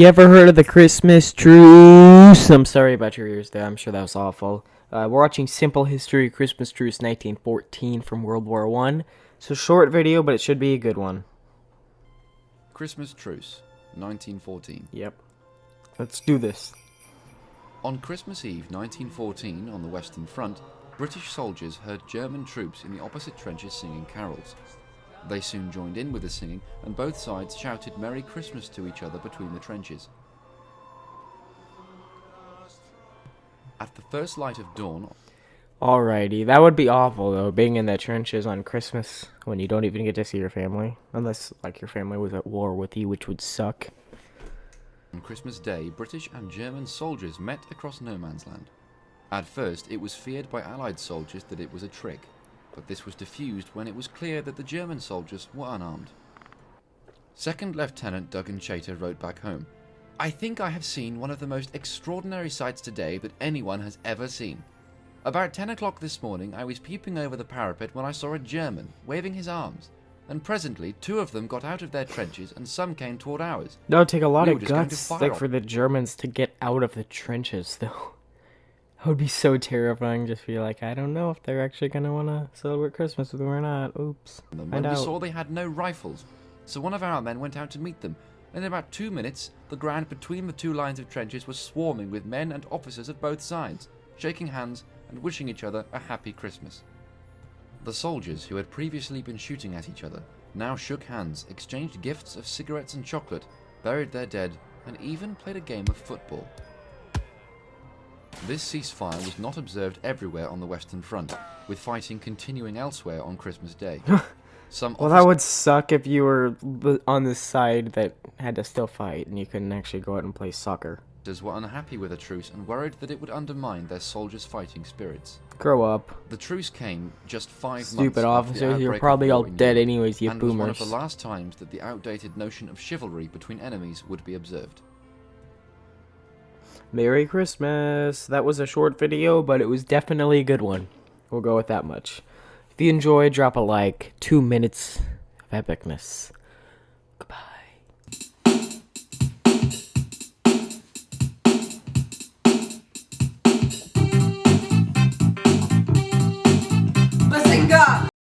You ever heard of the Christmas Truce? I'm sorry about your ears there. I'm sure that was awful. We're watching Simple History Christmas Truce 1914 from World War One. It's a short video, but it should be a good one. Christmas Truce, 1914. Yep. Let's do this. On Christmas Eve 1914, on the Western Front, British soldiers heard German troops in the opposite trenches singing carols. They soon joined in with the singing, and both sides shouted Merry Christmas to each other between the trenches. At the first light of dawn... Alrighty, that would be awful though, being in the trenches on Christmas when you don't even get to see your family. Unless, like, your family was at war with you, which would suck. On Christmas Day, British and German soldiers met across no man's land. At first, it was feared by Allied soldiers that it was a trick, but this was diffused when it was clear that the German soldiers were unarmed. Second Lieutenant Duggan Chater wrote back home, "I think I have seen one of the most extraordinary sights today that anyone has ever seen. About 10 o'clock this morning I was peeping over the parapet when I saw a German waving his arms, and presently two of them got out of their trenches and some came toward ours. That would take a lot We of were just going to guts fire like, on for the Germans to get out of the trenches though. That would be so terrifying. Just be like, I don't know if they're actually gonna wanna celebrate Christmas with me or not. Oops. them Find when we out. saw they had no rifles, so one of our men went out to meet them, and in about 2 minutes the ground between the two lines of trenches was swarming with men and officers of both sides, shaking hands and wishing each other a happy Christmas. The soldiers who had previously been shooting at each other now shook hands, exchanged gifts of cigarettes and chocolate, buried their dead, and even played a game of football." This ceasefire was not observed everywhere on the Western Front, with fighting continuing elsewhere on Christmas Day. Some Well, that would suck if you were on the side that had to still fight and you couldn't actually go out and play soccer. officers were unhappy with the truce and worried that it would undermine their soldiers' fighting spirits. Grow up. The truce came just 5 months Stupid after the officers, you're outbreak of probably all war in dead Europe, anyways, you and was one of boomers. the last times that the outdated notion of chivalry between enemies would be observed. Merry Christmas. That was a short video, but it was definitely a good one. We'll go with that much. If you enjoyed, drop a like. 2 minutes of epicness.